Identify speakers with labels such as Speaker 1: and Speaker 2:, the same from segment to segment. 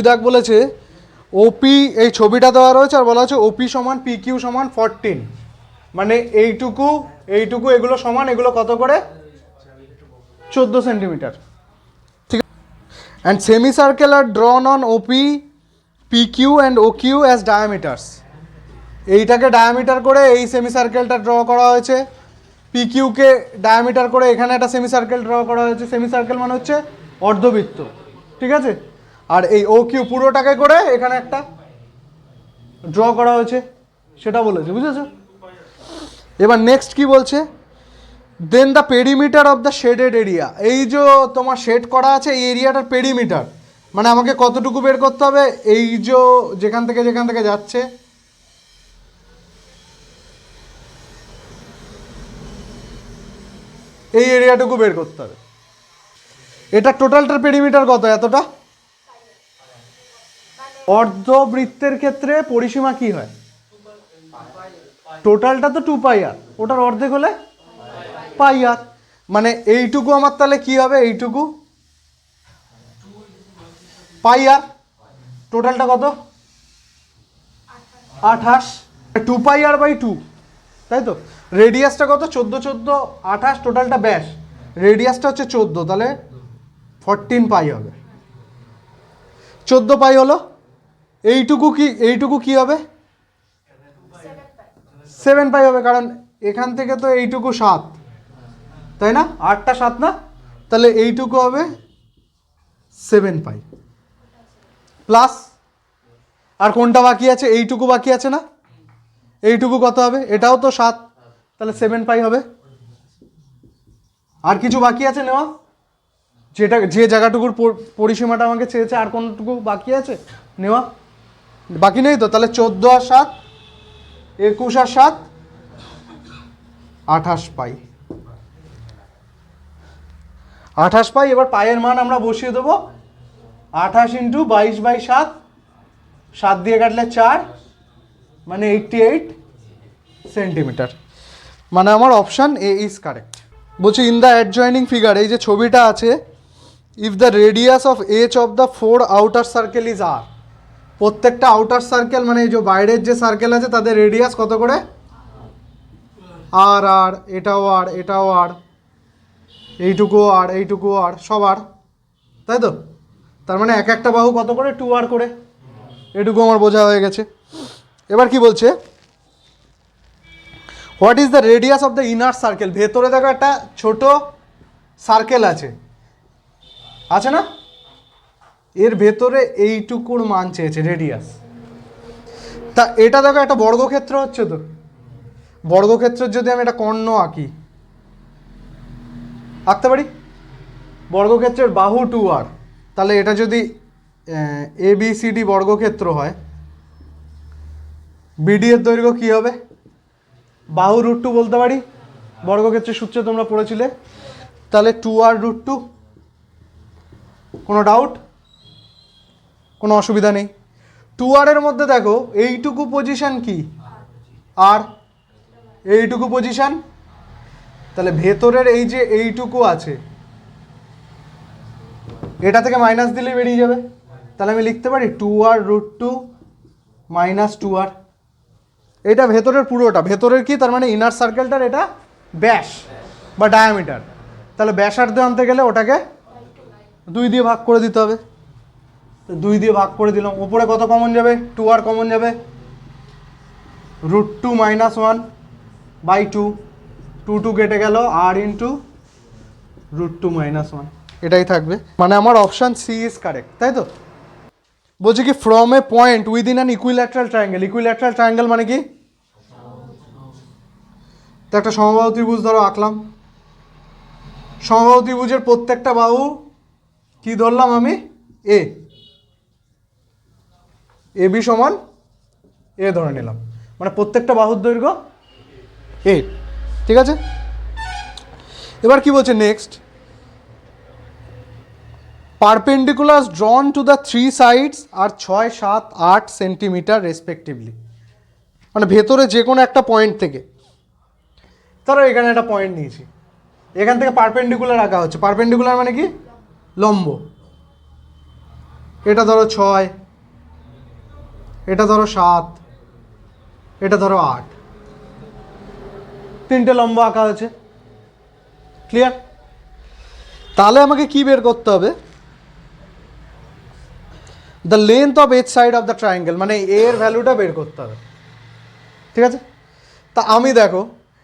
Speaker 1: দেখ বলেছে ওপি, এই ছবিটা দেওয়া রয়েছে আর বলা হচ্ছে ওপি সমান পি কিউ সমান 14, মানে এইটুকু এইটুকু এগুলো সমান, এগুলো কত করে 14 সেন্টিমিটার, ঠিক আছে। And semi circle are drawn on OP P Q and O Q as diameters, এইটাকে ডায়ামিটার করে এই সেমি সার্কেলটা ড্র করা হয়েছে, পি কিউকে ডায়ামিটার করে এখানে একটা সেমি সার্কেল ড্র করা হয়েছে। সেমি সার্কেল মানে হচ্ছে অর্ধবৃত্ত, ঠিক আছে। আর এই ও কিউ পুরোটাকে করে এখানে একটা ড্র করা হয়েছে, সেটা বলেছে, বুঝেছো। এবার নেক্সট কি বলছে, then the perimeter of the shaded area, এই যে তোমার শেড করা আছে এই এরিয়াটার পেরিমিটার, মানে আমাকে কতটুকু বের করতে হবে, এই যে যেখান থেকে যাচ্ছে এই এরিয়াটুকু বের করতে হবে। এটা টোটালটার পেরিমিটার কত, এতটা। অর্ধবৃত্তের ক্ষেত্রে পরিসীমা কি হয়, টোটালটা তো 2 পাই আর, ওটার অর্ধেক হলে পাই আর, মানে এইটুকু আমার তাহলে কি হবে, এইটুকু পাই আর, টোটালটা কত 28, 2 পাই আর বাই 2, তাই তো। রেডিয়াসটা কত 14 14 28, টোটালটা ব্যাস, রেডিয়াসটা হচ্ছে 14, তাহলে 14 পাই হবে। 14 পাই হলো, এইটুকু কি হবে 7 পাই হবে, কারণ এখান থেকে তো এইটুকু 7, তাই না, 8টা 7 না, তাহলে এইটুকু হবে 7 পাই প্লাস, আর কোনটা বাকি আছে, এইটুকু বাকি আছে না, এইটুকু কত হবে, এটাও তো 7, তাহলে 7 পাই হবে। আর কিছু বাকি আছে নেওয়া, যে জায়গাটুকুর পরিসীমাটা আমাকে চেয়েছে, আর কোনটুকু বাকি আছে নেওয়া, বাকি নেই তো, তাহলে 14 আর 7 21 আর 7 28 পাই, 28 পাই। এবার পায়ের মান আমরা বসিয়ে দেবো, 28 ইন্টু 22/7, 7 দিয়ে কাটলে 4, মানে 88 সেন্টিমিটার, মানে আমার অপশান এ ইজ কারেক্ট। বলছি ইন দ্য অ্যাডজয়নিং ফিগার, এই যে ছবিটা আছে, if the radius of each of the 4 outer circle is R, প্রত্যেকটা আউটার সার্কেল মানে এই যে বাইরের যে সার্কেল আছে তাদের রেডিয়াস কত করে আর, আর এটাও আর, এটাও আর, এইটুকু আর, এইটুকু আর, সব আর, তাই তো। তার মানে এক একটা বাহু কত করে 2 আর করে, এটুকু আমার বোঝা হয়ে গেছে। এবার কি বলছে, what is the radius of the inner circle, ভেতরে দেখো একটা ছোট সার্কেল আছে, আছে না, এর ভেতরে এইটুকুর মান চেয়েছে রেডিয়াস। তা এটা দেখো একটা বর্গক্ষেত্র হচ্ছে তো, বর্গক্ষেত্রের যদি আমি একটা কর্ণ আঁকতে পারি, বর্গক্ষেত্রের বাহু 2 আর, তাহলে এটা যদি এ বি সি ডি বর্গক্ষেত্র হয়, বিডি এর দৈর্ঘ্য কি হবে, বাহু √2 বলতে পারি, বর্গক্ষেত্রের সূত্রে তোমরা পড়েছিলে, তাহলে 2r √2, কোনো ডাউট, কোনো অসুবিধা নেই। 2r এর মধ্যে দেখো এইটুকু পজিশন কি আর, এইটুকু পজিশন, তাহলে ভেতরের এই যে এইটুকু আছে এটা থেকে মাইনাস দিলে বেরিয়ে যাবে, তাহলে আমি লিখতে পারি 2r √2 মাইনাস 2r, এটা ভেতরের পুরোটা, ভেতরের কি তার মানে ইনার সার্কেলটার এটা ব্যাস বা ডায়ামিটার, তাহলে ব্যাসার্ধ আনতে গেলে ওটাকে 2 দিয়ে ভাগ করে দিতে হবে, তো 2 দিয়ে ভাগ করে দিলাম, উপরে কত কমন যাবে 2r কমন যাবে, √2 মাইনাস 1/2, 2 কেটে গেল, আর ইন্টু √2 মাইনাস 1, এটাই থাকবে, মানে আমার অপশান সি ইজ কারেক্ট, তাই তো। বলছি কি from a point within an equilateral triangle, equilateral triangle মানে কি, তো একটা সমবাহু ত্রিভুজ ধরো আঁকলাম, সমবাহু ত্রিভুজের প্রত্যেকটা বাহু কি ধরলাম আমি, এ বি সমান এ ধরে নিলাম, মানে প্রত্যেকটা বাহুর দৈর্ঘ্য এ, ঠিক আছে। এবার কি বলছে next, perpendiculars drawn to the 3 sides are 6 7 8 centimetre respectively, মানে ভেতরে যে কোনো একটা পয়েন্ট থেকে, ধরো এখানে একটা পয়েন্ট নিয়েছি, এখান থেকে পারপেন্ডিকুলার আঁকা হচ্ছে, পারপেন্ডিকুলার মানে কি লম্ব, এটা ধরো 6, এটা ধরো 7, এটা ধরো 8, তিনটে লম্ব আঁকা হয়েছে। ক্লিয়ার? তাহলে আমাকে কি বের করতে হবে? The length of H side of the triangle, মানে এর ভ্যালুটা বের করতে হবে। ঠিক আছে? তা আমি দেখো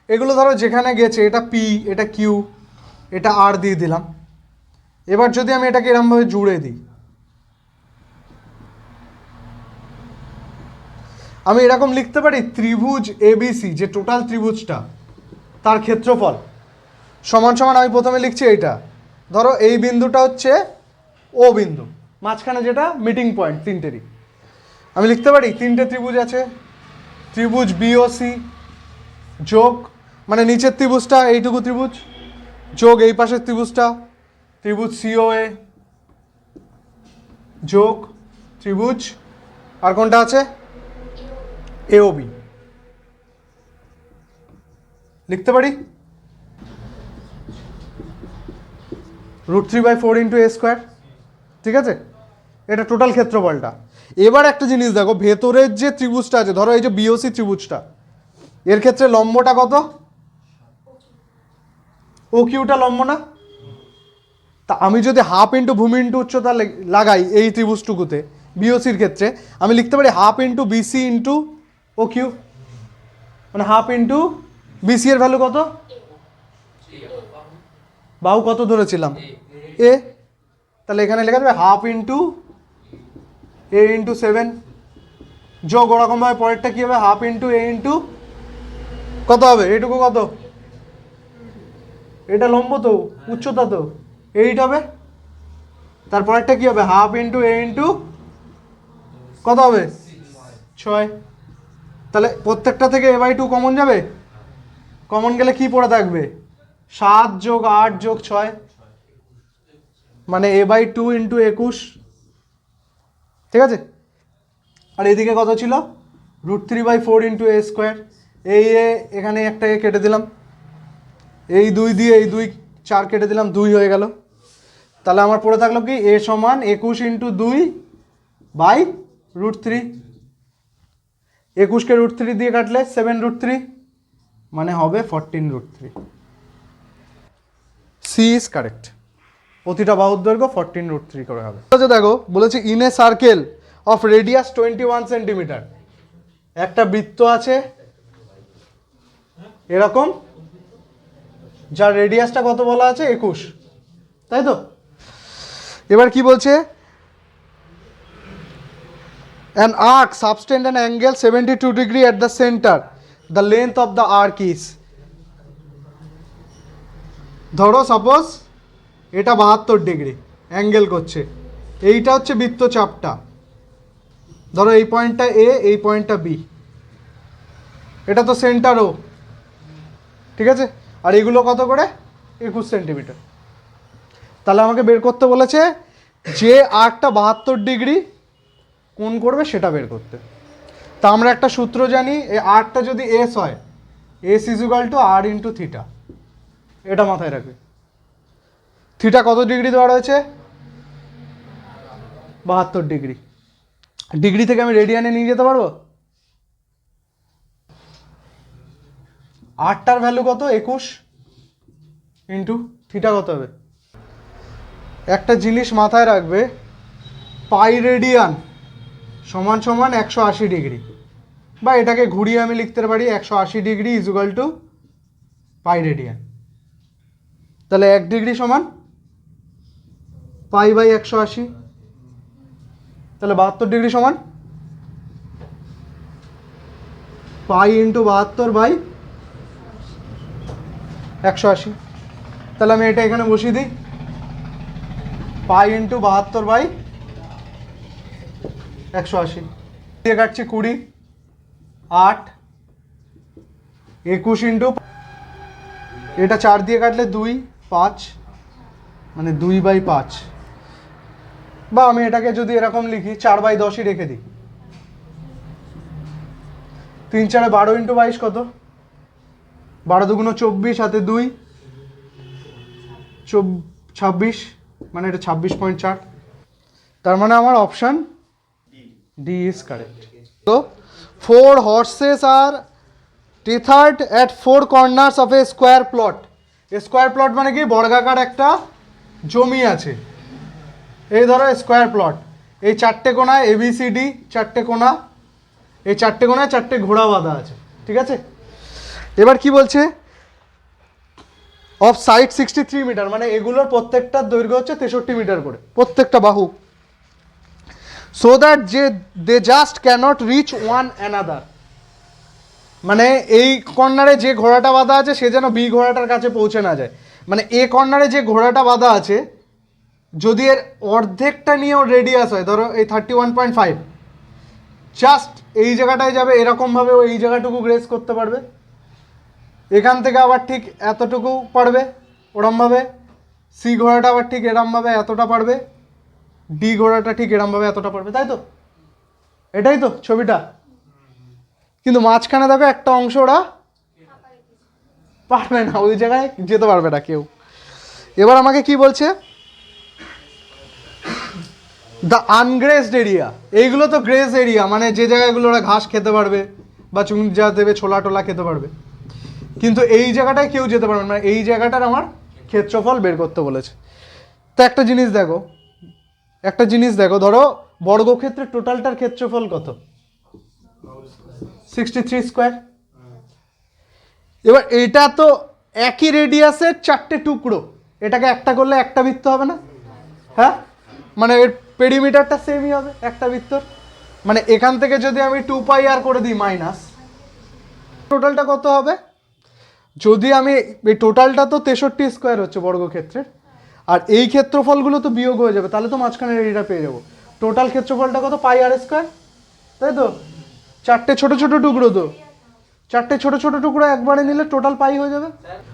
Speaker 1: এগুলো ধরো যেখানে গেছে, এটা পি, এটা কিউ, এটা আর দিয়ে দিলাম। এবার যদি আমি এটাকে এরমভাবে জুড়ে দিই, আমি এরকম লিখতে পারি ত্রিভুজ এবিসি, যে টোটাল ত্রিভুজটা তার ক্ষেত্রফল সমান সমান, আমি প্রথমে লিখছি এইটা, ধরো এই বিন্দুটা হচ্ছে ও বিন্দু, মাঝখানে যেটা মিটিং পয়েন্ট তিনটেরই, আমি লিখতে পারি তিনটে ত্রিভুজ আছে, ত্রিভুজ বিওসি যোগ, মানে নিচের ত্রিভুজটা এইটুকু ত্রিভুজ, যোগ এই পাশের ত্রিভুজটা ত্রিভুজ সিওএ, যোগ ত্রিভুজ আর কোনটা আছে এওবি। লিখতে পারি √3/4 ইন্টু এ স্কোয়ার। ঠিক আছে? এটা টোটাল ক্ষেত্রফলটা। এবার একটা জিনিস দেখো, ভেতরের যে ত্রিভুজটা আছে, ধরো এই যে বিওসি ত্রিভুজটা, এর ক্ষেত্রে লম্বটা কত? ও কিউটা লম্ব না? তা আমি যদি হাফ ইন্টু ভূমি ইন্টু উচ্চতা লাগাই এই ত্রিভুজটুকুতে বিওসির ক্ষেত্রে, আমি লিখতে পারি half into BC into O Q, মানে হাফ ইন্টু বিসি এর ভ্যালু কত? বাহু কত ধরেছিলাম? এ। তাহলে এখানে লেখা যাবে হাফ ইন্টু এ ইন্টু 7, যোগ ওরকমভাবে পরেরটা কী হবে? হাফ ইন্টু এ ইন্টু কত হবে? এইটুকু কত? এটা লম্ব তো, উচ্চতা তো 8 হবে। তারপরেরটা কী হবে? হাফ ইন্টু এ ইন্টু কত হবে? 6। তাহলে প্রত্যেকটা থেকে a/2 কমন যাবে, কমন গেলে কি পড়ে থাকবে? 7 যোগ 8 যোগ 6, মানে a/2 ইন্টু 21। ঠিক আছে? আর এদিকে কত ছিল? √3/4 ইন্টু এ স্কোয়ার। এই এখানে একটা এ কেটে দিলাম, এই 2 দিয়ে এই 2 4 কেটে দিলাম, 2 হয়ে গেল। তাহলে আমার পড়ে থাকলো কি? a সমান 21 ইন্টু 2/√3। 21কে √3 দিয়ে কাটলে 7√3, মানে হবে 14√3। C is correct. প্রতিটা বাহুর দৈর্ঘ্য 14√3 করে হবে। দেখো বলেছে in a circle of radius 21 centimetre, একটা বৃত্ত আছে এরকম, যার রেডিয়াসটা কত বলা আছে? 21, তাই তো? এবার কি বলছে? an arc subtend an angle 72 degree at the center, the length of the arc is, ধরো সাপোজ এটা 72 ডিগ্রি অ্যাঙ্গেল করছে, এইটা হচ্ছে বৃত্তচাপটা, ধরো এই পয়েন্টটা এ, এই পয়েন্টটা বি, এটা তো সেন্টারও। ঠিক আছে? আর এগুলো কত করে? 21 সেন্টিমিটার। তাহলে আমাকে বের করতে বলেছে যে আর্কটা 72 ডিগ্রি কোণ করবে সেটা বের করতে। তা আমরা একটা সূত্র জানি, এই আর্কটা যদি এস হয়, এস ইজুগাল টু আর ইন্টু থিটা, এটা মাথায় রাখবে। থিটা কত ডিগ্রি দেওয়া রয়েছে? 72 ডিগ্রি। ডিগ্রি থেকে আমি রেডিয়ানে নিয়ে যেতে পারবো? আটটার ভ্যালু কত? 21 ইন্টু থিটা কত হবে? একটা জিনিস মাথায় রাখবে, পাই রেডিয়ান সমান সমান 180 ডিগ্রি, বা এটাকে ঘুরিয়ে আমি লিখতে পারি 180 degree equal to pi radian. তাহলে 1 ডিগ্রি সমান পাই বাই 180, তাহলে 72 ডিগ্রি সমান পাই ইন্টু 72 বাই 180। তাহলে আমি এটা এখানে বসিয়ে দিই, পাই ইন্টু 72 বাই 180 দিয়ে কাটছি 20, 8, 21 ইন্টু, এটা 4 দিয়ে কাটলে 2, 5, মানে 2/5, বা আমি এটাকে যদি এরকম লিখি 4/10ই রেখে দিই, 3 4 12 ইন্টু 22 কত? 12 দুগুণ 24, হাতে 2, 26, মানে এটা 26.4। তার মানে আমার অপশন ডি ইজ কারেক্ট। তো 4 horses আর tethered at 4 corners of a square plot. Square plot মানে কি, বর্গাকার একটা জমি আছে, এই ধরো স্কোয়ার প্লট, এই চারটে কোণায় ABCD চারটে কোণা, এই চারটে কোণায় চারটে ঘোড়া বাঁধা আছে, ঠিক আছে। এবার কি বলছে, অফ সাইড 63 মিটার, মানে এগুলোর প্রত্যেকটার দৈর্ঘ্য হচ্ছে 63 মিটার করে প্রত্যেকটা বাহু। সো দ্যাট যে they just cannot reach one another, মানে এই কর্নারে যে ঘোড়াটা বাঁধা আছে সে যেন বি ঘোড়াটার কাছে পৌঁছে না যায়। মানে এ কর্নারে যে ঘোড়াটা বাঁধা আছে যদি এর অর্ধেকটা নিয়েও রেডিয়াস হয়, ধরো এই 31.5, জাস্ট এই জায়গাটায় যাবে, এরকমভাবে ও এই জায়গাটুকু গ্রেস করতে পারবে, এখান থেকে আবার ঠিক এতটুকু পারবে ওরমভাবে, সি ঘোড়াটা আবার ঠিক এরমভাবে এতটা পারবে, ডি ঘোড়াটা ঠিক এরমভাবে এতটা পারবে, তাই তো? এটাই তো ছবিটা। কিন্তু মাঝখানে দেখো একটা অংশ ওরা পারবে না, ওই জায়গায় যেতে পারবে না কেউ। এবার আমাকে কি বলছে, দ্য আনগ্রেসড এরিয়া, এইগুলো তো গ্রেস এরিয়া, মানে যে জায়গাগুলো ওরা ঘাস খেতে পারবে বা চুন যা দেবে ছোলা টোলা খেতে পারবে, কিন্তু এই জায়গাটায় কেউ যেতে পারবে না, মানে এই জায়গাটার আমার ক্ষেত্রফল বের করতে বলেছে। তো একটা জিনিস দেখো, ধরো বর্গক্ষেত্রের টোটালটার ক্ষেত্রফল কত, 63 স্কোয়ার। এবার এটা তো একই রেডিয়াসের চারটে টুকরো, এটাকে একটা করলে একটা বৃত্ত হবে না? হ্যাঁ, মানে এর পেরিমিটারটা সেমই হবে একটা বৃত্তর। মানে এখান থেকে যদি আমি 2πr করে দিই মাইনাস, টোটালটা কত হবে? যদি আমি এই টোটালটা তো 63 স্কোয়ার হচ্ছে বর্গক্ষেত্রের, আর এই ক্ষেত্রফলগুলো তো বিয়োগ হয়ে যাবে, তাহলে তো মাঝখানে এরিয়াটা পেয়ে যাবো। টোটাল ক্ষেত্রফলটা কত, πr স্কোয়ার, তাই তো? চারটে ছোট ছোট টুকরো, তো চারটে ছোট ছোট টুকরো একবারে নিলে টোটাল পাই হয়ে যাবে।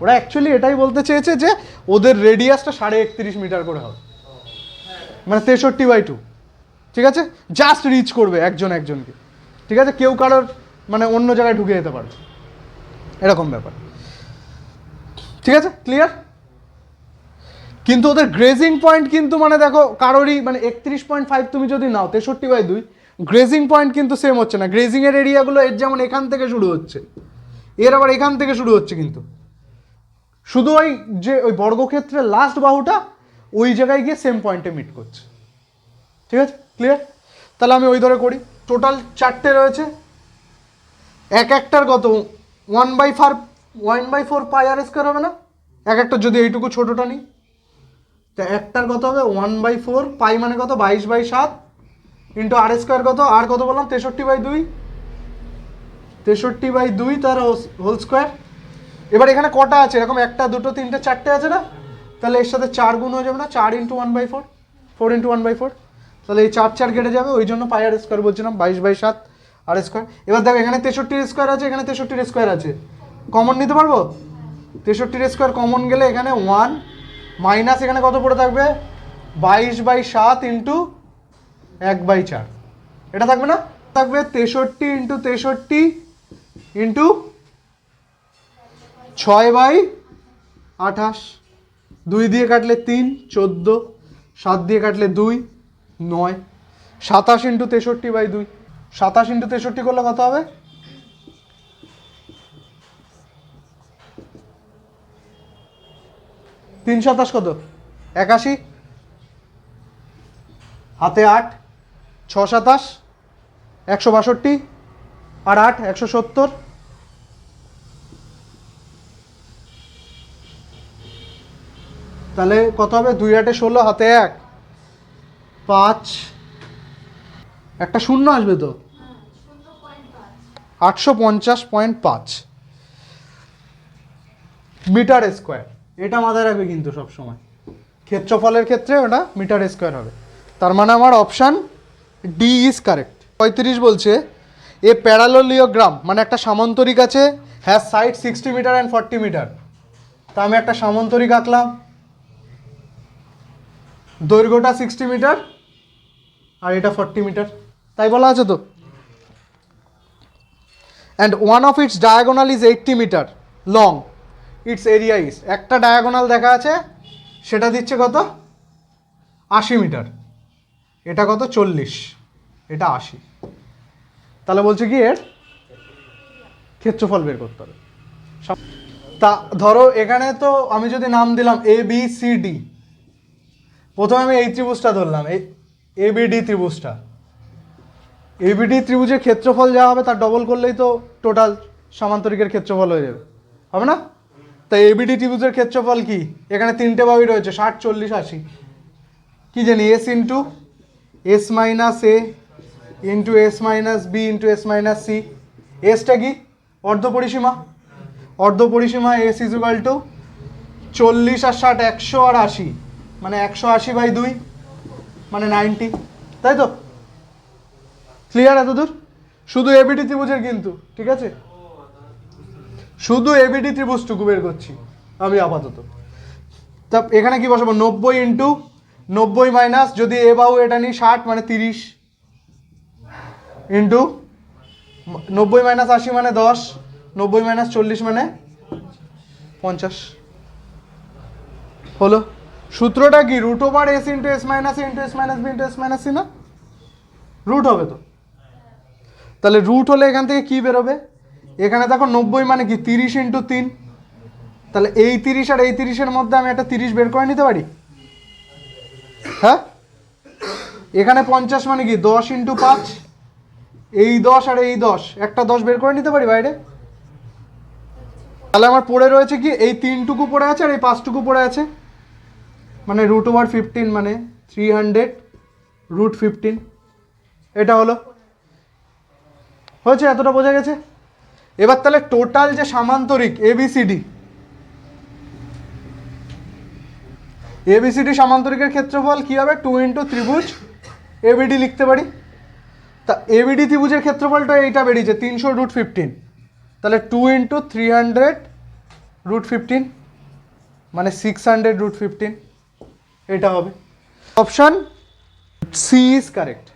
Speaker 1: ওরা অ্যাকচুয়ালি এটাই বলতে চেয়েছে যে ওদের রেডিয়াসটা 31.5 মিটার করে হবে, মানে 63/2, ঠিক আছে? জাস্ট রিচ করবে একজন একজনকে, ঠিক আছে, কেউ কারোর মানে অন্য জায়গায় ঢুকে যেতে পারবে, এরকম ব্যাপার, ঠিক আছে, ক্লিয়ার? কিন্তু ওদের গ্রেজিং পয়েন্ট কিন্তু মানে দেখো কারোরই, মানে 31.5 তুমি যদি নাও 63/2, গ্রেজিং পয়েন্ট কিন্তু সেম হচ্ছে না। গ্রেজিং এর এরিয়াগুলো এর যেমন এখান থেকে শুরু হচ্ছে, এর আবার এখান থেকে শুরু হচ্ছে, কিন্তু শুধু ওই যে ওই বর্গক্ষেত্রের লাস্ট বাহুটা ওই জায়গায় গিয়ে সেম পয়েন্টে মিট করছে, ঠিক আছে, ক্লিয়ার? তাহলে আমি ওই ধরে করি, টোটাল চারটে রয়েছে, এক একটার কত 1/4 πr স্কোয়ার হবে না? এক একটা যদি এইটুকু ছোটোটা নিই, তা একটার কত হবে 1/4 পাই, মানে কত 22/7 ইন্টু আর স্কোয়ার, কত আর কত বললাম 63/2 তার হোল স্কোয়ার। এবার এখানে কটা আছে এরকম, একটা দুটো তিনটে চারটে আছে না, তাহলে এর সাথে 4 গুণ হয়ে যাবে না, 4 ইন্টু 1/4, 4 ইন্টু 1/4, তাহলে এই 4 কেটে যাবে, ওই জন্য পাই আর স্কোয়ার বলছিলাম, 22/7 আর স্কোয়ার। এবার দেখো এখানে 63 স্কোয়ার আছে, এখানে 63 স্কোয়ার আছে, কমন নিতে পারবো? 63 স্কোয়ার কমন গেলে এখানে 1 মাইনাস এখানে কত পড়ে থাকবে 22/7 ইন্টু 1/4, এটা থাকবে না? থাকবে 63 ইন্টু 63 ইন্টু 6/28, 2 দিয়ে কাটলে 3 14, 7 দিয়ে কাটলে 2 9, 27 ইন্টু 63/2, 27 ইন্টু 63 করলে কত হবে? 3 27 কত 81, হাতে 8, 6 27 162, আর 8 170, তাহলে কত হবে? 2 8 16, হাতে 1 5, একটা শূন্য আসবে তো 850.5 মিটার স্কোয়ার। এটা মাথায় রাখবে কিন্তু সব সময়, ক্ষেত্রফলের ক্ষেত্রে ওটা মিটার স্কোয়ার হবে। তার মানে আমার অপশান ডি ইজ কারেক্ট। 35 বলছে এ প্যারালোলিওগ্রাম, মানে একটা সামান্তরিক আছে, has side 60 metre and 40 metre. তা আমি একটা সামান্তরিক আঁকলাম, দৈর্ঘ্যটা 60 মিটার আর এটা 40 মিটার, তাই বলা আছে তো। And one of its diagonal is 80 metre long, its area is, একটা ডায়াগোনাল দেখা আছে সেটা দিচ্ছে কত 80 মিটার, এটা কত 40, এটা 80। তাহলে বলছে কি এর ক্ষেত্রফল বের করতে হবে। তা ধরো এখানে তো আমি যদি নাম দিলাম এ বি সি ডি, প্রথমে আমি এই ত্রিভুজটা ধরলাম, এই এবিডি ত্রিভুজটা। এবিডি ত্রিভুজের ক্ষেত্রফল যা হবে তার ডবল করলেই তো টোটাল সামান্তরিকের ক্ষেত্রফল হয়ে যাবে, হবে না? তাই এবিডি ত্রিভুজের ক্ষেত্রফল কি, এখানে তিনটে বাহুই রয়েছে 60, 40, 80। কি জানি S into S minus A into S minus B into S minus C. এসটা কি অর্ধপরিসীমা, অর্ধপরিসীমা এস ইজ ইকুয়াল টু 40 আর 60 100 আর 80, মানে 180/2 মানে 90, তাই তো? ক্লিয়ার এতদূর? শুধু এবিডি ত্রিভুজের কিন্তু, ঠিক আছে, শুধু এবিডি ত্রিভুজটুকু বের করছি আমি আপাতত। তা এখানে কি বসাবো, 90 ইন্টু 90 মাইনাস, যদি এ বাহু এটা নিই 60 মানে 30, ইন্টু 90 মাইনাস 80 মানে 10, 90 মাইনাস 40 মানে 50। হলো। সূত্রটা কি, root over s into S minus into S minus B into S minus c না? রুট হবে তো। তাহলে রুট হলে এখান থেকে কি বেরোবে, এখানে দেখো 90 মানে কি 30 ইন্টু 3, তাহলে এই 30 আর এই 30-এর মধ্যে আমি একটা 30 বের করে নিতে পারি, হ্যাঁ? এখানে 50 মানে কি 10 ইন্টু 5, এই 10 আর এই 10, একটা 10 বের করে নিতে পারি বাইরে। তাহলে আমার পড়ে রয়েছে কি, এই 3টুকু পড়ে আছে আর এই 5টুকু পড়ে আছে, মানে রুট ওভার 15 মানে 300 রুট 15। এটা হলো, হয়েছে, এতটা বোঝা গেছে। এবার তাহলে টোটাল যে সামান্তরিক এবিসিডি, এবিসিডি সামান্তরিকের ক্ষেত্রফল কি হবে, 2 ইন্টু ত্রিভুজ এবিডি লিখতে পারি। তা এবিডি ত্রিভুজের ক্ষেত্রফলটা এইটা বেরিয়েছে 300 রুট 15, তাহলে 2 ইন্টু 300 রুট 15 মানে 600 রুট 15, এটা হবে। Option C is correct.